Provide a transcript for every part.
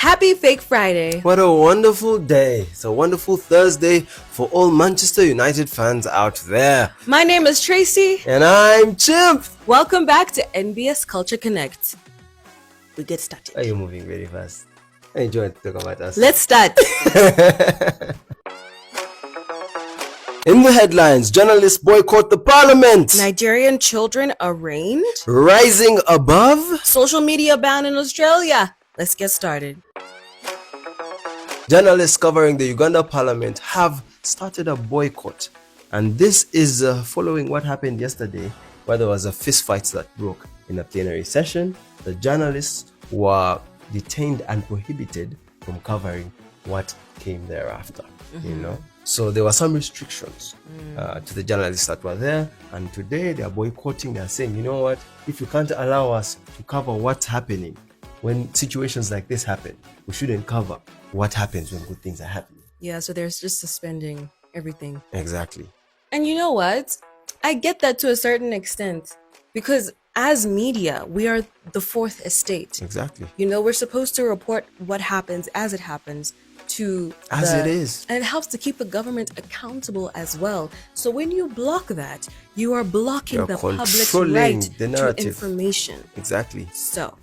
Happy Fake Friday. What a wonderful day. It's a wonderful Thursday for all Manchester United fans out there. My name is Tracy. And I'm Chimp. Welcome back to NBS Culture Connect. We get started. Are you moving very fast? I enjoy to talk about us. Let's start. In the headlines, journalists boycott the parliament. Nigerian children arraigned. Rising above. Social media ban in Australia. Let's get started. Journalists covering the Uganda parliament have started a boycott. And this is following what happened yesterday, where there was a fist fight that broke in a plenary session. The journalists were detained and prohibited from covering what came thereafter, So there were some restrictions to the journalists that were there, and today they are boycotting. They are saying, you know what, if you can't allow us to cover what's happening when situations like this happen, we shouldn't cover what happens when good things are happening. Yeah, so they're just suspending everything. Exactly. And you know what? I get that to a certain extent, because as media, we are the fourth estate. Exactly. We're supposed to report what happens as it happens to it is. And it helps to keep the government accountable as well. So when you block that, you are blocking the public's right to information. Exactly. So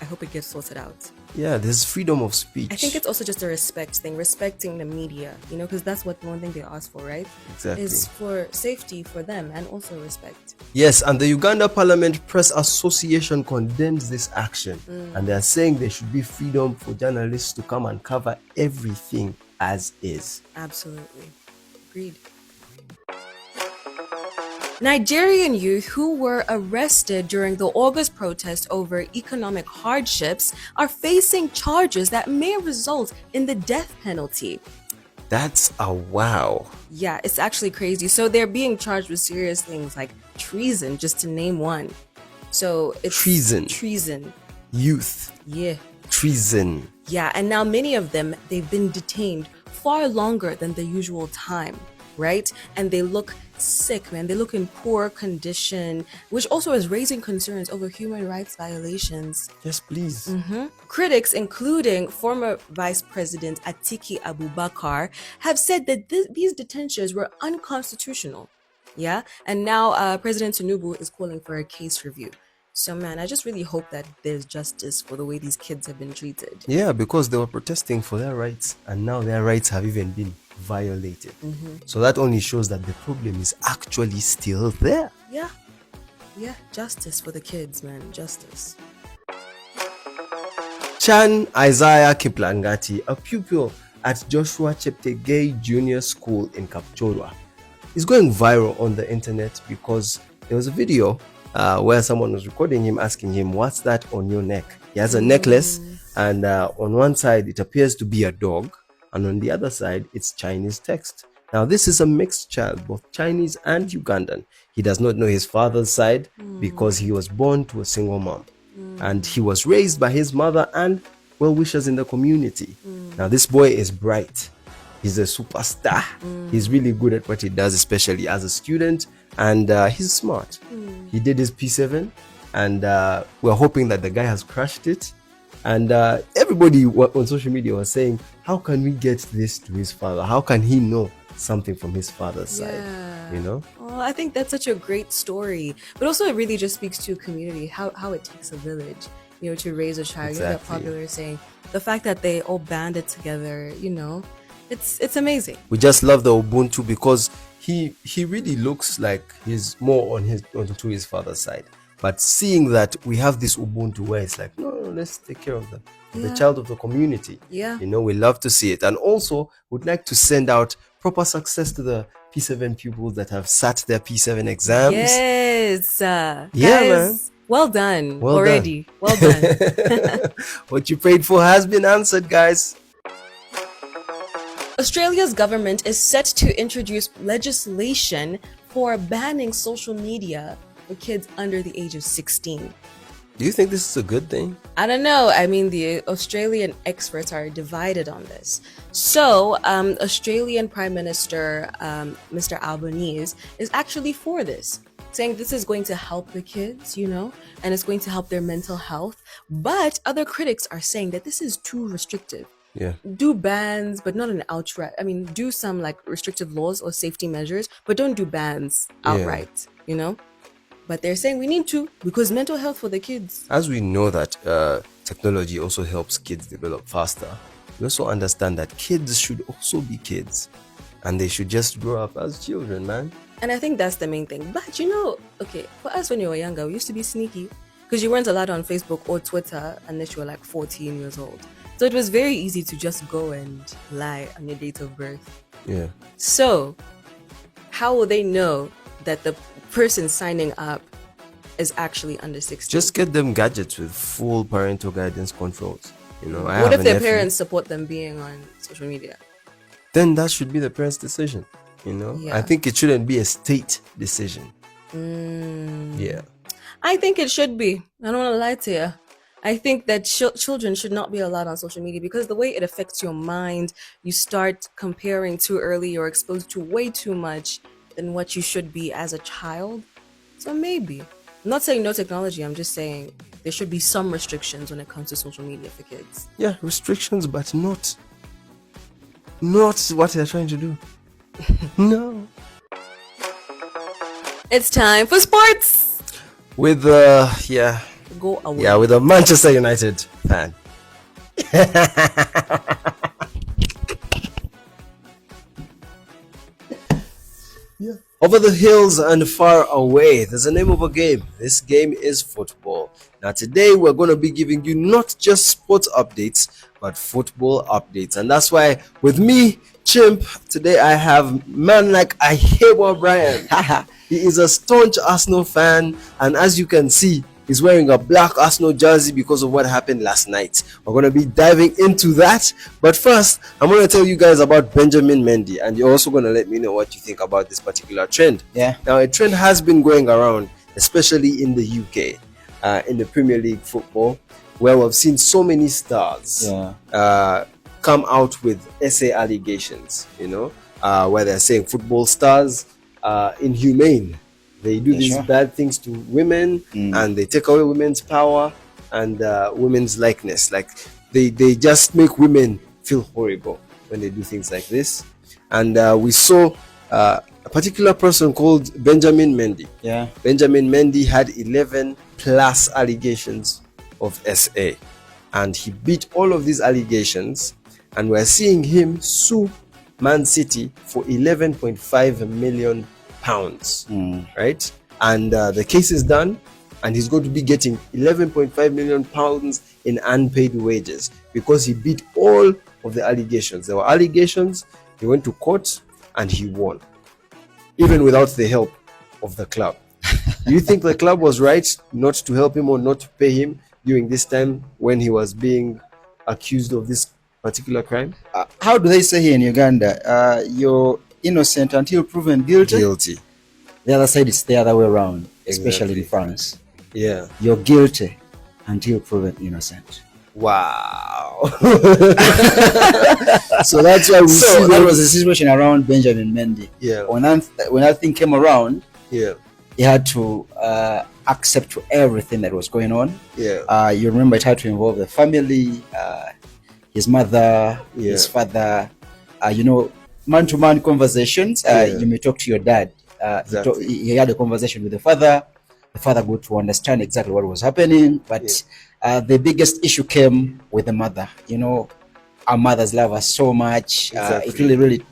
I hope it gets sorted out. Yeah, there's freedom of speech. I think it's also just a respect thing, respecting the media, because that's what one thing they ask for, right? Exactly. Is for safety for them and also respect. Yes, and the Uganda Parliament Press Association condemns this action. And they are saying there should be freedom for journalists to come and cover everything as is. Absolutely. Agreed. Nigerian youth who were arrested during the August protest over economic hardships are facing charges that may result in the death penalty. That's a wow. Yeah, it's actually crazy. So they're being charged with serious things like treason, just to name one. So it's treason. Youth. Yeah. Treason. Yeah, and now many of them, they've been detained far longer than the usual time, right? And they look sick, man. They look in poor condition, which also is raising concerns over human rights violations. Yes, please. Critics, including former Vice President Atiki Abubakar, have said that these detentions were unconstitutional. Yeah, and now President Tinubu is calling for a case review. So, man, I just really hope that there's justice for the way these kids have been treated. Yeah, because they were protesting for their rights, and now their rights have even been violated. So that only shows that the problem is actually still there. Yeah, justice for the kids, man, justice. Chan Isaiah Kiplangati, a pupil at Joshua Cheptegei Junior School in Kapchorwa, is going viral on the internet because there was a video where someone was recording him, asking him, "What's that on your neck?" He has a necklace, and on one side it appears to be a dog, and on the other side it's Chinese text. Now this is a mixed child, both Chinese and Ugandan. He does not know his father's side because he was born to a single mom, and he was raised by his mother and well-wishers in the community. Now this boy is bright. He's a superstar. He's really good at what he does, especially as a student, and he's smart. He did his P7, and we're hoping that the guy has crushed it. And everybody on social media was saying, how can we get this to his father? How can he know something from his father's side? Well, I think that's such a great story, but also it really just speaks to a community, how it takes a village, to raise a child. Exactly. That popular saying, the fact that they all banded together, it's amazing. We just love the Ubuntu because he really looks like he's more onto his father's side. But seeing that we have this Ubuntu where it's like, no, let's take care of the child of the community. Yeah. We love to see it. And also would like to send out proper success to the P7 pupils that have sat their P7 exams. Yes. Yeah, guys, man. Well done Well already. done. Well done. What you prayed for has been answered, guys. Australia's government is set to introduce legislation for banning social media for kids under the age of 16. Do you think this is a good thing? I don't know. I mean, the Australian experts are divided on this. So, Australian Prime Minister Mr. Albanese is actually for this. saying this is going to help the kids, and it's going to help their mental health. But other critics are saying that this is too restrictive. Yeah. Do bans, but not an outright. I mean, do some like restrictive laws or safety measures, but don't do bans outright, But they're saying we need to, because mental health for the kids. As we know that technology also helps kids develop faster, we also understand that kids should also be kids. And they should just grow up as children, man. And I think that's the main thing. But okay, for us when you were younger, we used to be sneaky because you weren't allowed on Facebook or Twitter unless you were like 14 years old. So it was very easy to just go and lie on your date of birth. Yeah. So how will they know that the person signing up is actually under 16? Just get them gadgets with full parental guidance controls. What if their parents support them being on social media? Then that should be the parents' decision. I think it shouldn't be a state decision. Yeah. I think it should be. I don't want to lie to you. I think that children should not be allowed on social media because the way it affects your mind, you start comparing too early, you're exposed to way too much than what you should be as a child. So maybe. I'm not saying no technology, I'm just saying there should be some restrictions when it comes to social media for kids. Yeah, restrictions, but not what they're trying to do. No. It's time for sports. With Go away. Yeah, with a Manchester United fan. Yeah. Over the hills and far away, there's a name of a game. This game is football. Now today we're going to be giving you not just sports updates, but football updates. And that's why with me, Chimp, today I have man like Ahebo Brian. He is a staunch Arsenal fan, and as you can see, he's wearing a black Arsenal jersey because of what happened last night. We're going to be diving into that. But first, I'm going to tell you guys about Benjamin Mendy, and you're also going to let me know what you think about this particular trend. Yeah. Now, a trend has been going around, especially in the UK, in the Premier League football, where we've seen so many stars come out with essay allegations, where they're saying football stars are inhumane. They do these bad things to women, and they take away women's power and women's likeness. Like they just make women feel horrible when they do things like this. And we saw a particular person called Benjamin Mendy. Yeah. Benjamin Mendy had 11 plus allegations of SA, and he beat all of these allegations. And we're seeing him sue Man City for 11.5 million pounds, right? And the case is done, and he's going to be getting 11.5 million pounds in unpaid wages because he beat all of the allegations. There were allegations, he went to court, and he won, even without the help of the club. Do you think the club was right not to help him or not to pay him during this time when he was being accused of this particular crime? How do they say here in Uganda? You're innocent until proven guilty. Guilty. The other side is the other way around, especially in France. Yeah. You're guilty until proven innocent. Wow. So that's why we see that was the situation around Benjamin Mendy. Yeah. When that thing came around, yeah, he had to accept to everything that was going on. Yeah. You remember it had to involve the family, his mother, his father, man-to-man conversations. You may talk to your dad. Exactly. He had a conversation with the father. The father got to understand exactly what was happening. But the biggest issue came with the mother. Our mothers love us so much. Exactly. It really, really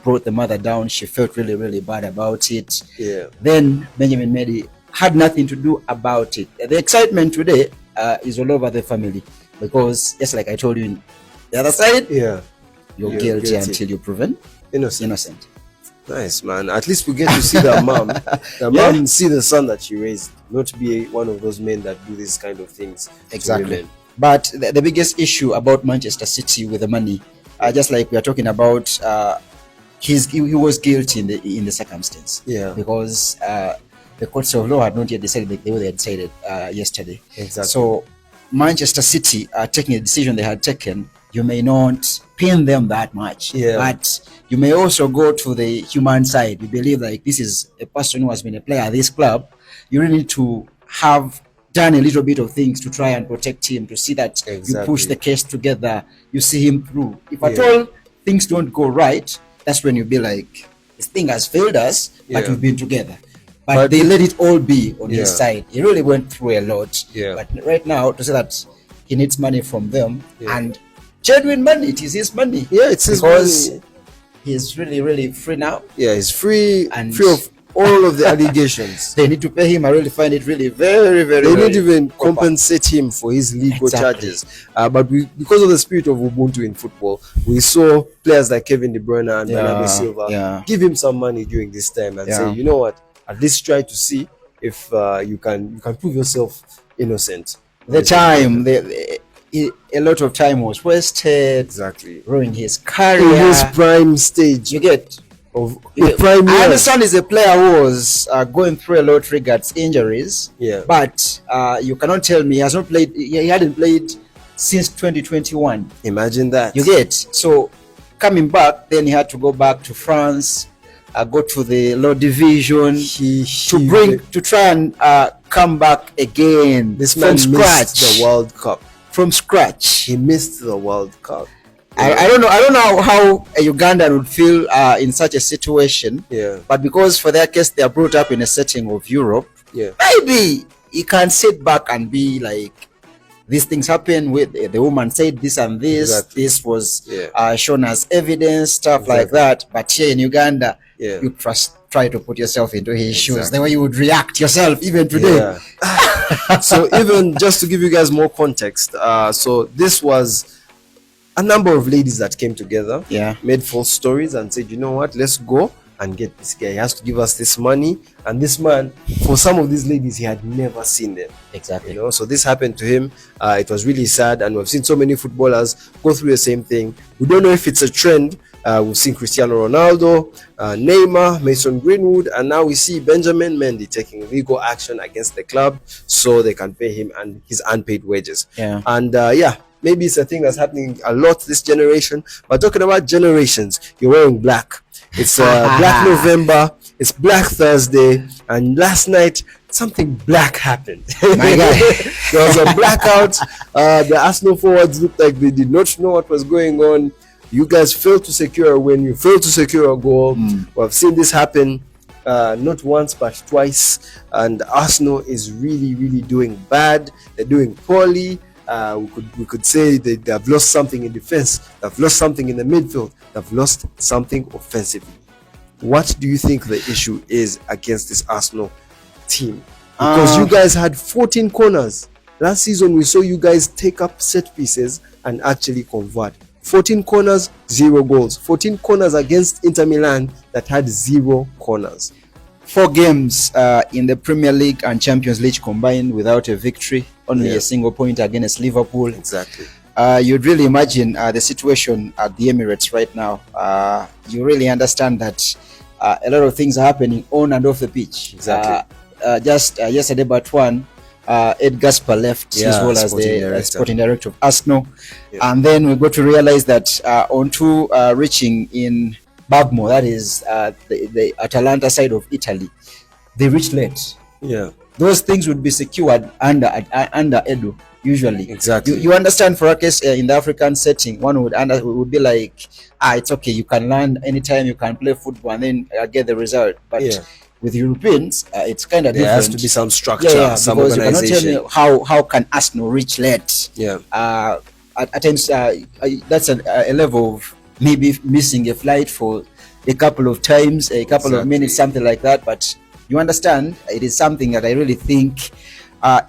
brought the mother down. She felt really, really bad about it. Yeah. Then Benjamin Mendy had nothing to do about it. The excitement today is all over the family because, just like I told you in the other side, you're guilty until you're proven innocent. Nice, man. At least we get to see the mom. The mom see the son that she raised, not be one of those men that do these kind of things. Exactly. But the biggest issue about Manchester City with the money, just like we are talking about, he was guilty in the circumstance. Yeah. Because the courts of law had not yet decided the way they had decided yesterday. Exactly. So Manchester City are taking a decision they had taken you may not pin them that much. Yeah. But you may also go to the human side. You believe like this is a person who has been a player at this club. You really need to have done a little bit of things to try and protect him, to see that you push the case together, you see him through. If at all things don't go right, that's when you be like, this thing has failed us, but we've been together. But they let it all be on his side. He really went through a lot. But right now, to say that he needs money from them, and genuine money, it is his money. Yeah, it's his because money. He's really, really free now. Yeah, he's free and free of all of the allegations. They need to pay him. I really find it really very, very. They need to even compensate him for his legal charges. But because of the spirit of Ubuntu in football, we saw players like Kevin De Bruyne and Bernardo Silva give him some money during this time and say, you know what, at least try to see if you can prove yourself innocent. The time, a lot of time was wasted. Exactly. Ruining his career. In his prime stage. You get. Prime I understand he's a player who was going through a lot regards injuries. Yeah. But you cannot tell me he has not played. He hadn't played since 2021. Imagine that. You get. So coming back, then he had to go back to France, go to the low division to try and come back again. This man missed the World Cup. From scratch. He missed the World Cup. I don't know how a Ugandan would feel in such a situation. Yeah. But because for their case they are brought up in a setting of Europe, maybe he can sit back and be like, these things happen with the woman said this and this. Exactly. This was shown as evidence, stuff like that. But here in Uganda, you try to put yourself into his shoes, the way you would react yourself even today. So even just to give you guys more context, so this was a number of ladies that came together, made false stories and said, you know what, let's go and get this guy. He has to give us this money. And this man, for some of these ladies, he had never seen them. Exactly. You know, so this happened to him. It was really sad, and we've seen so many footballers go through the same thing. We don't know if it's a trend. We've seen Cristiano Ronaldo, Neymar, Mason Greenwood, and now we see Benjamin Mendy taking legal action against the club so they can pay him and his unpaid wages. And maybe it's a thing that's happening a lot this generation. But talking about generations, you're wearing black. It's Black November. It's Black Thursday, and last night something black happened. My guy. There was a blackout. The Arsenal forwards looked like they did not know what was going on. You guys failed to secure a win. You failed to secure a goal. We've seen this happen not once but twice, and Arsenal is really, really doing bad. They're doing poorly. We could say they have lost something in defense. They've lost something in the midfield. They've lost something offensively. What do you think the issue is against this Arsenal team? Because you guys had 14 corners. Last season, we saw you guys take up set pieces and actually convert. 14 corners, 0 goals. 14 corners against Inter Milan that had 0 corners. 4 games in the Premier League and Champions League combined without a victory. Only a single point against Liverpool. Exactly. You'd really imagine the situation at the Emirates right now. You really understand that a lot of things are happening on and off the pitch. Exactly. Just yesterday, but one, Ed Gasper left his role as the sporting director of Arsenal. And then we got to realize that on to reaching in Bergamo, that is the Atalanta side of Italy, they reached late. Those things would be secured under Edu usually. Exactly. You understand, for a case in the African setting, one would be like, it's okay, you can land anytime, you can play football and then get the result. But with Europeans, it's kind of different. There has to be some structure, some organization. You cannot tell me how can Arsenal reach late. At times, that's a level of maybe missing a flight for a couple of times, a couple of minutes, something like that. But you understand, it is something that I really think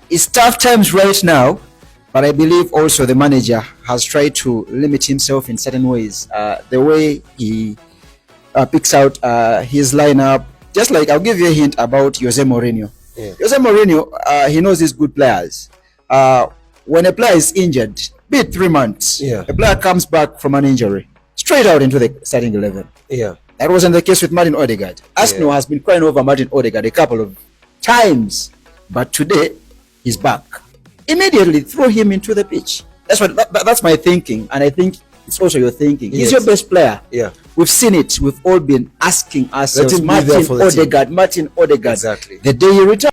it's tough times right now. But I believe also the manager has tried to limit himself in certain ways. The way he picks out his lineup. Just like, I'll give you a hint about Jose Mourinho. Jose Mourinho, he knows his good players. When a player is injured, be it 3 months, a player comes back from an injury, straight out into the starting 11. That wasn't the case with Martin Odegaard. Arsenal has been crying over Martin Odegaard a couple of times, but today he's back. Immediately throw him into the pitch. That's my thinking, and I think it's also your thinking. Yes. He's your best player. Yeah. We've seen it. We've all been asking ourselves, Let him be there for the team. Martin Odegaard. Exactly. The day he retired.